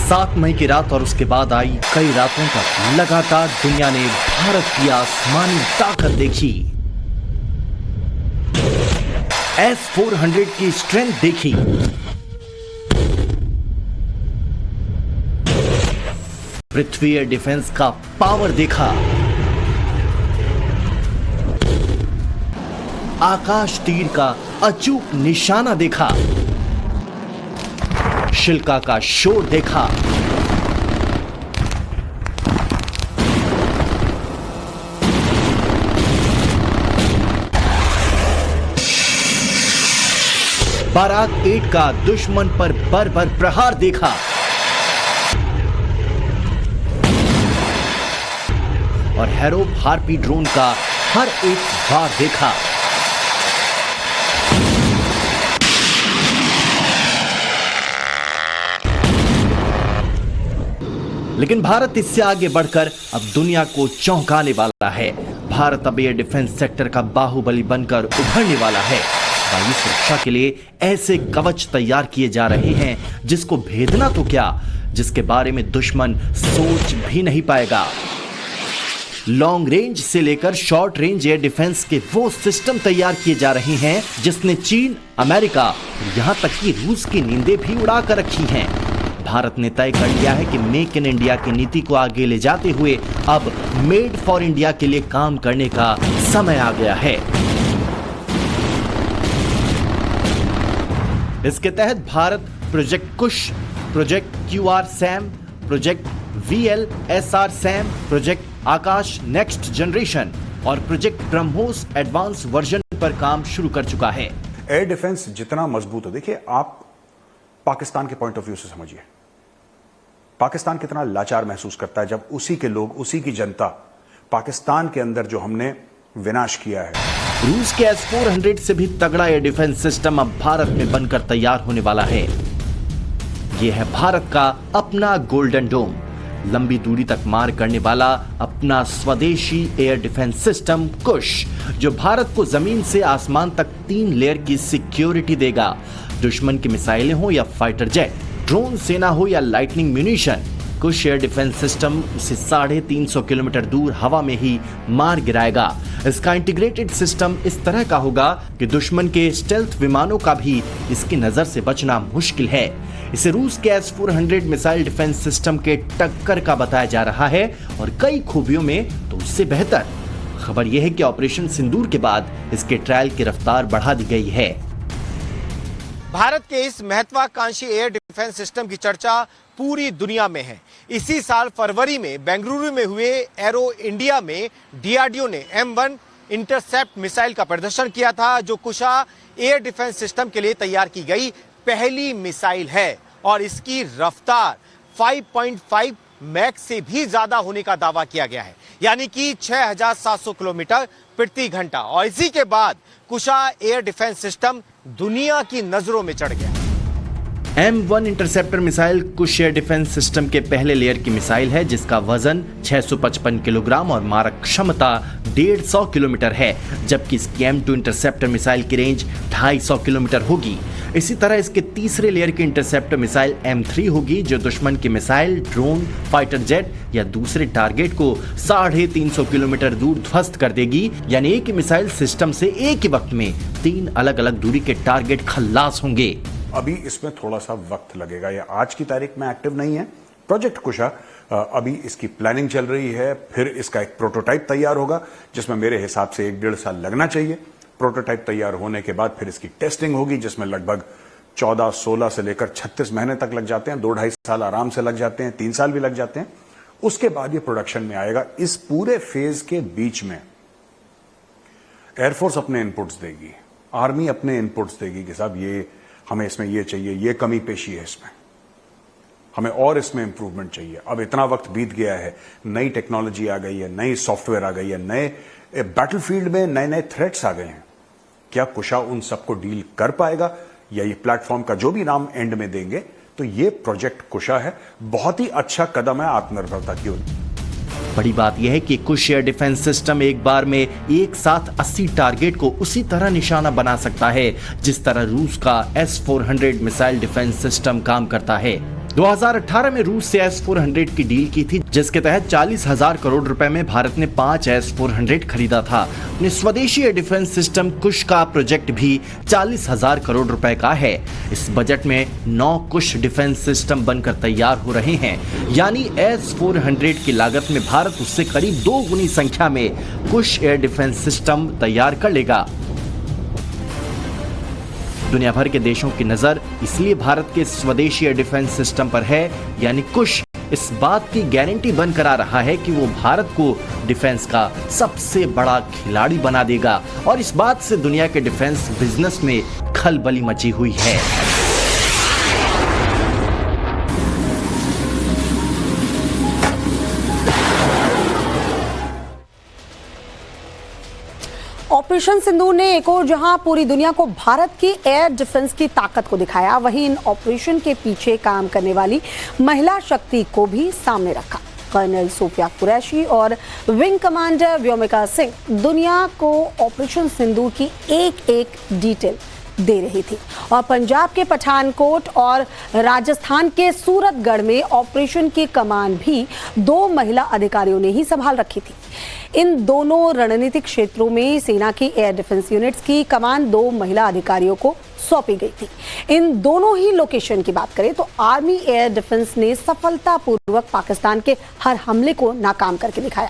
7 मई की रात और उसके बाद आई कई रातों तक लगातार दुनिया ने भारत की आसमानी ताकत देखी, S-400 की स्ट्रेंथ देखी, पृथ्वी एयर डिफेंस का पावर देखा, आकाश तीर का अचूक निशाना देखा, शिल्का का शोर देखा, बाराक 8 का दुश्मन पर बर्बर प्रहार देखा और हैरोप हार्पी ड्रोन का हर एक वार देखा। लेकिन भारत इससे आगे बढ़कर अब दुनिया को चौंकाने वाला है। भारत अब एयर डिफेंस सेक्टर का बाहुबली बनकर उभरने वाला है। वायु सुरक्षा के लिए ऐसे कवच तैयार किए जा रहे हैं जिसको भेदना तो क्या, जिसके बारे में दुश्मन सोच भी नहीं पाएगा। लॉन्ग रेंज से लेकर शॉर्ट रेंज एयर डिफेंस के वो सिस्टम तैयार किए जा रहे हैं जिसने चीन, अमेरिका, यहां तक कि रूस की नींदें भी उड़ा कर रखी हैं। भारत ने तय कर लिया है कि मेक इन इंडिया की नीति को आगे ले जाते हुए अब मेड फॉर इंडिया के लिए काम करने का समय आ गया है। इसके तहत Bharat project Kusha, project QR SAM, project VLSR SAM, project Akash next generation और प्रोजेक्ट ब्रह्मोस एडवांस वर्जन पर काम शुरू कर चुका है। एयर डिफेंस जितना मजबूत हो, देखिए आप पाकिस्तान के पॉइंट ऑफ व्यू से समझिए, पाकिस्तान कितना लाचार महसूस करता है जब उसी के लोग, उसी की जनता पाकिस्तान के अंदर जो हमने विनाश किया है। रूस के S-400 से भी तगड़ा एयर डिफेंस सिस्टम अब भारत में बनकर तैयार होने वाला है। यह है भारत का अपना गोल्डन डोम, लंबी दूरी तक मार करने वाला अपना स्वदेशी एयर डिफेंस सिस्टम कुश, जो भारत को जमीन से आसमान तक 3 लेयर की सिक्योरिटी देगा। दुश्मन की मिसाइलें हो या फाइटर जेट, ड्रोन सेना हो या लाइटनिंग म्यूनिशन, कुश एयर डिफेंस सिस्टम उसे 350 किलोमीटर दूर हवा में ही मार गिराएगा। इसका इंटीग्रेटेड सिस्टम इस तरह का होगा कि दुश्मन के स्टेल्थ विमानों का भी इसकी नजर से बचना मुश्किल है। इसे रूस के S-400 मिसाइल डिफेंस सिस्टम के टक्कर का बताया जा रहा है और कई खूबियों में तो उससे बेहतर। खबर यह है कि ऑपरेशन सिंदूर के बाद इसके ट्रायल की रफ्तार बढ़ा दी गई है। भारत के इस महत्वाकांक्षी एयर डिफेंस सिस्टम की चर्चा पूरी दुनिया में है। इसी साल फरवरी में बेंगलुरु में हुए एरो इंडिया में DRDO ने M1 इंटरसेप्ट मिसाइल का प्रदर्शन किया था, जो कुशा एयर डिफेंस सिस्टम के लिए तैयार की गई पहली मिसाइल है और इसकी रफ्तार 5.5 मैक से भी ज्यादा होने का दावा किया गया है, यानी कि 6700 किलोमीटर प्रति घंटा। और इसी के बाद कुशा एयर डिफेंस सिस्टम दुनिया की नजरों में चढ़ गया। M1 इंटरसेप्टर मिसाइल कुश एयर डिफेंस सिस्टम के पहले लेयर की मिसाइल है, जिसका वजन 655 किलोग्राम और मारक क्षमता 150 किलोमीटर है, जबकि इसकी M2 इंटरसेप्टर मिसाइल की रेंज 250 किलोमीटर होगी। इसी तरह इसके तीसरे लेयर की इंटरसेप्टर मिसाइल M3 होगी, जो दुश्मन की मिसाइल, ड्रोन, फाइटर जेट या दूसरे टारगेट को 350 किलोमीटर दूर ध्वस्त कर देगी। यानी एक ही मिसाइल सिस्टम से एक ही वक्त में 3 अलग अलग दूरी के टारगेट खल्लास होंगे। अभी इसमें थोड़ा सा वक्त लगेगा, ये आज की तारीख में एक्टिव नहीं है प्रोजेक्ट कुशा। अभी इसकी प्लानिंग चल रही है, फिर इसका एक प्रोटोटाइप तैयार होगा जिसमें मेरे हिसाब से 1-1.5 साल लगना चाहिए। प्रोटोटाइप तैयार होने के बाद फिर इसकी टेस्टिंग होगी, जिसमें लगभग 14-16 से लेकर 36 महीने तक लग जाते हैं। 2-2.5 साल आराम से लग जाते हैं, 3 साल भी लग जाते हैं। उसके बाद ये प्रोडक्शन में आएगा। इस पूरे फेज के बीच में एयरफोर्स अपने इनपुट्स देगी, आर्मी अपने इनपुट्स देगी कि साहब ये हमें इसमें ये चाहिए, ये कमी पेशी है इसमें, हमें और इसमें इंप्रूवमेंट चाहिए। अब इतना वक्त बीत गया है, नई टेक्नोलॉजी आ गई है, नई सॉफ्टवेयर आ गई है, नए बैटलफील्ड में नए थ्रेट्स आ गए हैं। क्या कुशा उन सबको डील कर पाएगा, या ये प्लेटफॉर्म का जो भी नाम एंड में देंगे, तो ये प्रोजेक्ट कुशा है। बहुत ही अच्छा कदम है आत्मनिर्भरता की ओर। बड़ी बात यह है कि कुश एयर डिफेंस सिस्टम एक बार में एक साथ 80 टारगेट को उसी तरह निशाना बना सकता है जिस तरह रूस का S-400 मिसाइल डिफेंस सिस्टम काम करता है। 2018 में रूस से S-400 की डील की थी, जिसके तहत 40,000 करोड़ रुपए में भारत ने 5 S-400 खरीदा था। अपने स्वदेशी एयर डिफेंस सिस्टम कुश का प्रोजेक्ट भी 40,000 करोड़ रुपए का है। इस बजट में 9 कुश डिफेंस सिस्टम बनकर तैयार हो रहे हैं, यानी S-400 की लागत में भारत उससे करीब 2 गुनी संख्या में कुश एयर डिफेंस सिस्टम तैयार कर लेगा। दुनिया भर के देशों की नजर इसलिए भारत के स्वदेशी एयर डिफेंस सिस्टम पर है, यानी कुश इस बात की गारंटी बनकर आ रहा है कि वो भारत को डिफेंस का सबसे बड़ा खिलाड़ी बना देगा, और इस बात से दुनिया के डिफेंस बिजनेस में खलबली मची हुई है। ऑपरेशन सिंदूर ने एक और जहां पूरी दुनिया को भारत की एयर डिफेंस की ताकत को दिखाया, वहीं इन ऑपरेशन के पीछे काम करने वाली महिला शक्ति को भी सामने रखा। कर्नल सोफिया कुरैशी और विंग कमांडर व्योमिका सिंह दुनिया को ऑपरेशन सिंदूर की एक एक डिटेल दे रही थी, और पंजाब के पठानकोट और राजस्थान के सूरतगढ़ में ऑपरेशन की कमान भी 2 महिला अधिकारियों ने ही संभाल रखी थी। इन दोनों रणनीतिक क्षेत्रों में सेना की एयर डिफेंस यूनिट्स की कमान 2 महिला अधिकारियों को सौंपी गई थी। इन दोनों ही लोकेशन की बात करें तो आर्मी एयर डिफेंस ने सफलतापूर्वक पाकिस्तान के हर हमले को नाकाम करके दिखाया।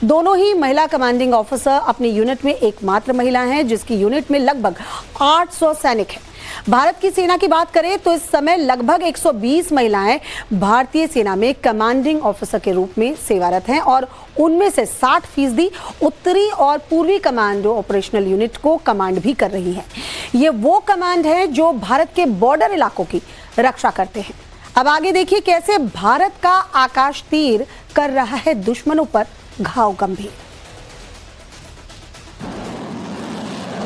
दोनों ही महिला कमांडिंग ऑफिसर अपनी यूनिट में एकमात्र महिला हैं, जिसकी यूनिट में लगभग 800 सैनिक हैं। भारत की सेना की बात करें तो इस समय लगभग 120 महिलाएं भारतीय सेना में कमांडिंग ऑफिसर के रूप में सेवारत हैं, और उनमें से 60% उत्तरी और पूर्वी कमांडो ऑपरेशनल यूनिट को कमांड भी कर रही हैं। ये वो कमांड है जो भारत के बॉर्डर इलाकों की रक्षा करते हैं। अब आगे देखिए कैसे भारत का आकाश तीर कर रहा है दुश्मनों पर घाव गंभीर।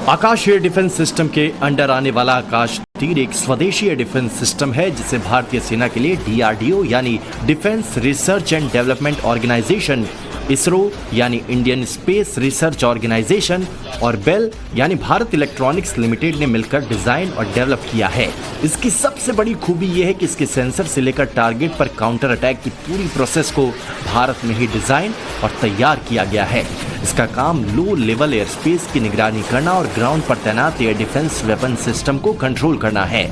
आकाश एयर डिफेंस सिस्टम के अंडर आने वाला आकाश तीर एक स्वदेशी एयर डिफेंस सिस्टम है, जिसे भारतीय सेना के लिए DRDO यानी defence research and development organisation, ISRO यानी इंडियन स्पेस रिसर्च ऑर्गेनाइजेशन और बेल यानी भारत इलेक्ट्रॉनिक्स लिमिटेड ने मिलकर डिजाइन और डेवलप किया है। इसकी सबसे बड़ी खूबी यह है कि इसके सेंसर से लेकर टारगेट पर काउंटर अटैक की पूरी प्रोसेस को भारत में ही डिजाइन और तैयार किया गया है। इसका काम लो लेवल एयर स्पेस की निगरानी करना और ग्राउंड पर तैनात एयर डिफेंस वेपन सिस्टम को कंट्रोल करना है।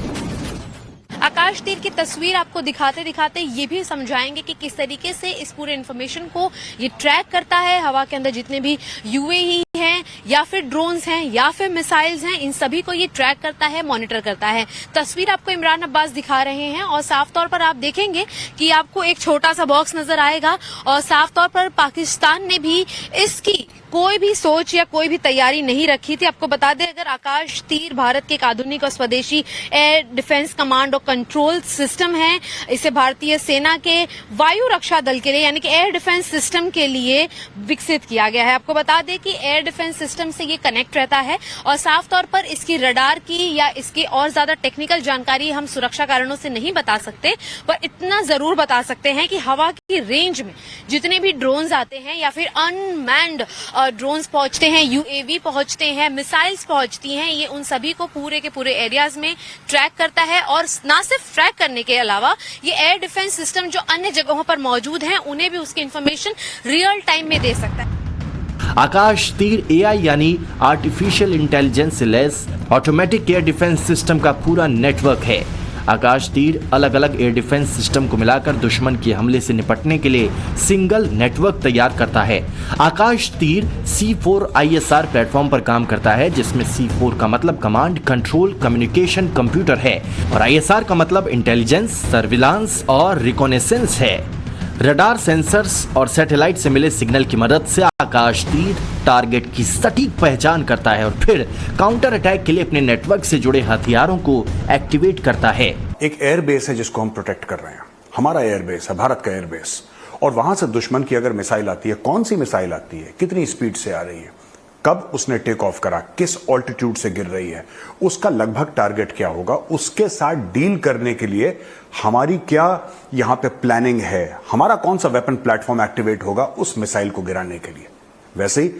आकाश तीर की तस्वीर आपको दिखाते दिखाते ये भी समझाएंगे कि किस तरीके से इस पूरे इन्फॉर्मेशन को ये ट्रैक करता है। हवा के अंदर जितने भी UAV हैं या फिर ड्रोन्स हैं या फिर मिसाइल्स हैं, इन सभी को ये ट्रैक करता है, मॉनिटर करता है। तस्वीर आपको इमरान अब्बास दिखा रहे हैं, और साफ तौर पर आप देखेंगे कि आपको एक छोटा सा बॉक्स नजर आएगा, और साफ तौर पर पाकिस्तान ने भी इसकी कोई भी सोच या कोई भी तैयारी नहीं रखी थी। आपको बता दें, अगर आकाश तीर भारत के एक आधुनिक और स्वदेशी एयर डिफेंस कमांड और कंट्रोल सिस्टम है, इसे भारतीय सेना के वायु रक्षा दल के लिए यानी कि एयर डिफेंस सिस्टम के लिए विकसित किया गया है। आपको बता दें कि एयर डिफेंस सिस्टम से ये कनेक्ट रहता है, और साफ तौर पर इसकी रडार की या इसकी और ज्यादा टेक्निकल जानकारी हम सुरक्षा कारणों से नहीं बता सकते, पर इतना जरूर बता सकते हैं कि हवा की रेंज में जितने भी ड्रोन्स आते हैं या फिर अनमैन्ड ड्रोन्स पहुंचते हैं, UAV पहुंचते हैं, मिसाइल्स पहुंचती हैं, ये उन सभी को पूरे के पूरे एरियाज में ट्रैक करता है। और ना सिर्फ ट्रैक करने के अलावा ये एयर डिफेंस सिस्टम जो अन्य जगहों पर मौजूद हैं, उन्हें भी उसकी इंफॉर्मेशन रियल टाइम में दे सकता है। आकाश तीर AI यानी आर्टिफिशियल इंटेलिजेंस से lace automatic air defence system का पूरा नेटवर्क है। आकाश तीर अलग अलग एयर डिफेंस सिस्टम को मिलाकर दुश्मन के हमले से निपटने के लिए सिंगल नेटवर्क तैयार करता है। आकाश तीर C4 ISR प्लेटफॉर्म पर काम करता है, जिसमें C4 का मतलब कमांड कंट्रोल कम्युनिकेशन कंप्यूटर है, और ISR का मतलब इंटेलिजेंस, सर्विलांस और रिकॉनेसेंस है। रडार, सेंसर्स और सैटेलाइट से मिले सिग्नल की मदद से आकाश तीर टारगेट की सटीक पहचान करता है, और फिर काउंटर अटैक के लिए अपने नेटवर्क से जुड़े हथियारों को एक्टिवेट करता है। एक एयरबेस है जिसको हम प्रोटेक्ट कर रहे हैं, हमारा एयरबेस है, भारत का एयरबेस, और वहां से दुश्मन की अगर मिसाइल आती है, कौन सी मिसाइल आती है, कितनी स्पीड से आ रही है, कब उसने टेक ऑफ करा, किस ऑल्टीट्यूड से गिर रही है, उसका लगभग टारगेट क्या होगा, उसके साथ डील करने के लिए हमारी क्या यहां पे प्लानिंग है, हमारा कौन सा वेपन प्लेटफॉर्म एक्टिवेट होगा उस मिसाइल को गिराने के लिए। वैसे ही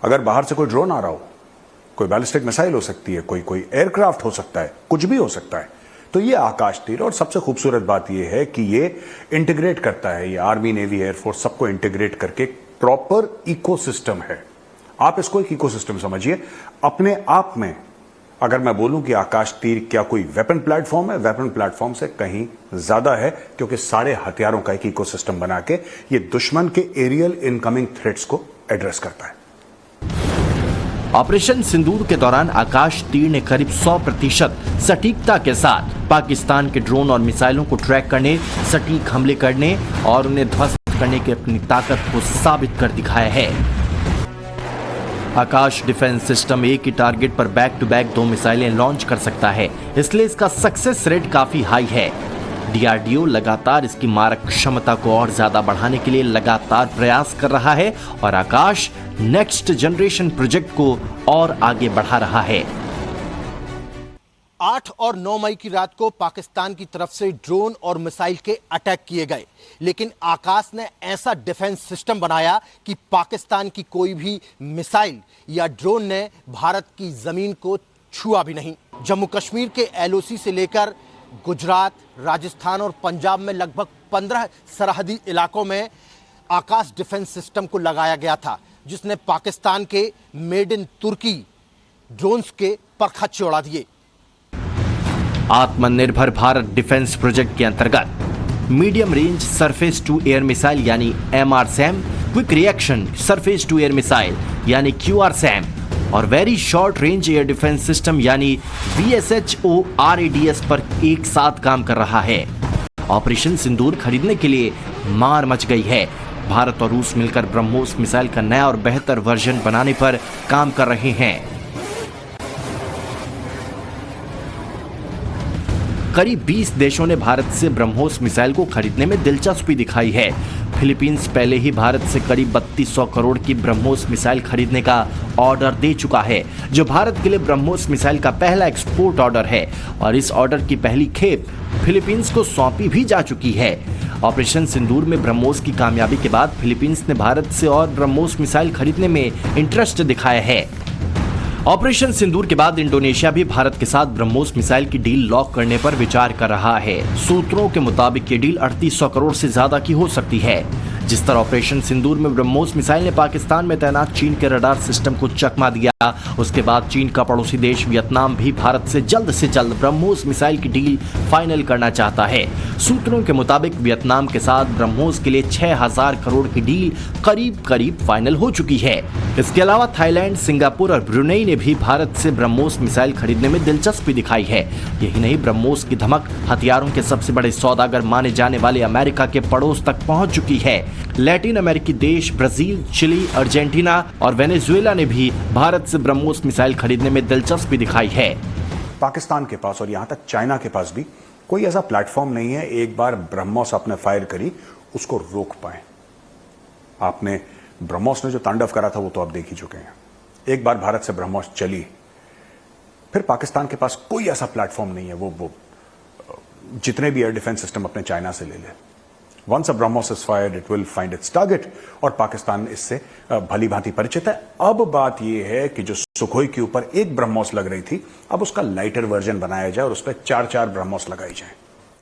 अगर बाहर से कोई ड्रोन आ रहा हो, कोई बैलिस्टिक मिसाइल हो सकती है, कोई एयरक्राफ्ट हो सकता है, कुछ भी हो सकता है, तो ये आकाश तीर, और सबसे खूबसूरत बात ये है कि ये इंटीग्रेट करता है, ये आर्मी, नेवी, एयरफोर्स सबको इंटीग्रेट करके प्रॉपर इकोसिस्टम है। आप इसको एक इकोसिस्टम समझिए अपने आप में। अगर मैं बोलूं कि आकाश तीर क्या कोई वेपन प्लेटफॉर्म है, वेपन प्लेटफॉर्म से कहीं ज्यादा है, क्योंकि सारे हथियारों का एक इकोसिस्टम बना के ये दुश्मन के एरियल इनकमिंग थ्रेट्स को एड्रेस करता है। ऑपरेशन सिंदूर के दौरान आकाश तीर ने करीब 100% सटीकता के साथ पाकिस्तान के ड्रोन और मिसाइलों को ट्रैक करने, सटीक हमले करने और उन्हें ध्वस्त करने की अपनी ताकत को साबित कर दिखाया है। आकाश डिफेंस सिस्टम एक ही टारगेट पर बैक टू बैक 2 मिसाइलें लॉन्च कर सकता है, इसलिए इसका सक्सेस रेट काफी हाई है। डीआरडीओ लगातार इसकी मारक क्षमता को और ज्यादा बढ़ाने के लिए लगातार प्रयास कर रहा है और आकाश नेक्स्ट जनरेशन प्रोजेक्ट को और आगे बढ़ा रहा है। 8 और 9 मई की रात को पाकिस्तान की तरफ से ड्रोन और मिसाइल के अटैक किए गए, लेकिन आकाश ने ऐसा डिफेंस सिस्टम बनाया कि पाकिस्तान की कोई भी मिसाइल या ड्रोन ने भारत की जमीन को छुआ भी नहीं। जम्मू कश्मीर के एलओसी से लेकर गुजरात, राजस्थान और पंजाब में लगभग 15 सरहदी इलाकों में आकाश डिफेंस सिस्टम को लगाया गया था, जिसने पाकिस्तान के मेड इन तुर्की ड्रोन्स के परखच्चे उड़ा दिए। आत्मनिर्भर भारत डिफेंस प्रोजेक्ट के अंतर्गत medium range surface to air missile यानी MRSAM, quick reaction surface to air missile यानी QRSAM और very short range air defence system यानी VSHORADS पर एक साथ काम कर रहा है। ऑपरेशन सिंदूर खरीदने के लिए मार मच गई है। भारत और रूस मिलकर ब्रह्मोस मिसाइल का नया और बेहतर वर्जन बनाने पर काम कर रहे हैं। करीब 20 देशों ने भारत से ब्रह्मोस मिसाइल को खरीदने में दिलचस्पी दिखाई है। फिलीपींस पहले ही भारत से करीब 3200 करोड़ की ब्रह्मोस मिसाइल खरीदने का ऑर्डर दे चुका है, जो भारत के लिए ब्रह्मोस मिसाइल का पहला एक्सपोर्ट ऑर्डर है और इस ऑर्डर की पहली खेप फिलीपींस को सौंपी भी जा चुकी है। ऑपरेशन सिंदूर में ब्रह्मोस की कामयाबी के बाद फिलीपींस ने भारत से और ब्रह्मोस मिसाइल खरीदने में इंटरेस्ट दिखाया है। ऑपरेशन सिंदूर के बाद इंडोनेशिया भी भारत के साथ ब्रह्मोस मिसाइल की डील लॉक करने पर विचार कर रहा है। सूत्रों के मुताबिक ये डील 3800 करोड़ से ज्यादा की हो सकती है। जिस तरह ऑपरेशन सिंदूर में ब्रह्मोस मिसाइल ने पाकिस्तान में तैनात चीन के रडार सिस्टम को चकमा दिया, उसके बाद चीन का पड़ोसी देश वियतनाम भी भारत से जल्द ब्रह्मोस मिसाइल की डील फाइनल करना चाहता है। सूत्रों के मुताबिक वियतनाम के साथ ब्रह्मोस के लिए 6000 करोड़ की डील करीब फाइनल हो चुकी है। इसके अलावा थाईलैंड, सिंगापुर और ब्रुनेई ने भी भारत से ब्रह्मोस मिसाइल खरीदने में दिलचस्पी दिखाई है। यही नहीं, ब्रह्मोस की धमक हथियारों के सबसे बड़े सौदागर माने जाने वाले अमेरिका के पड़ोस तक पहुंच चुकी है। लैटिन अमेरिकी देश ब्राजील, चिली, अर्जेंटीना और वेनेजुएला ने भी भारत से ब्रह्मोस मिसाइल खरीदने में दिलचस्पी दिखाई है। पाकिस्तान के पास और यहां तक चाइना के पास भी कोई ऐसा प्लेटफॉर्म नहीं है, एक बार ब्रह्मोस आपने फायर करी उसको रोक पाए। आपने ब्रह्मोस ने जो तांडव करा था वो तो आप देख ही चुके हैं। एक बार भारत से ब्रह्मोस चली, फिर पाकिस्तान के पास कोई ऐसा प्लेटफॉर्म नहीं है। वो जितने भी एयर डिफेंस सिस्टम अपने चाइना से ले ले, Once a BrahMos is fired, it will find its target, और पाकिस्तान इससे भली भांति परिचित है। अब बात यह है कि जो सुखोई के ऊपर एक ब्रह्मोस लग रही थी, अब उसका लाइटर वर्जन बनाया जाए और उस पर 4-4 ब्रह्मोस लगाई जाए।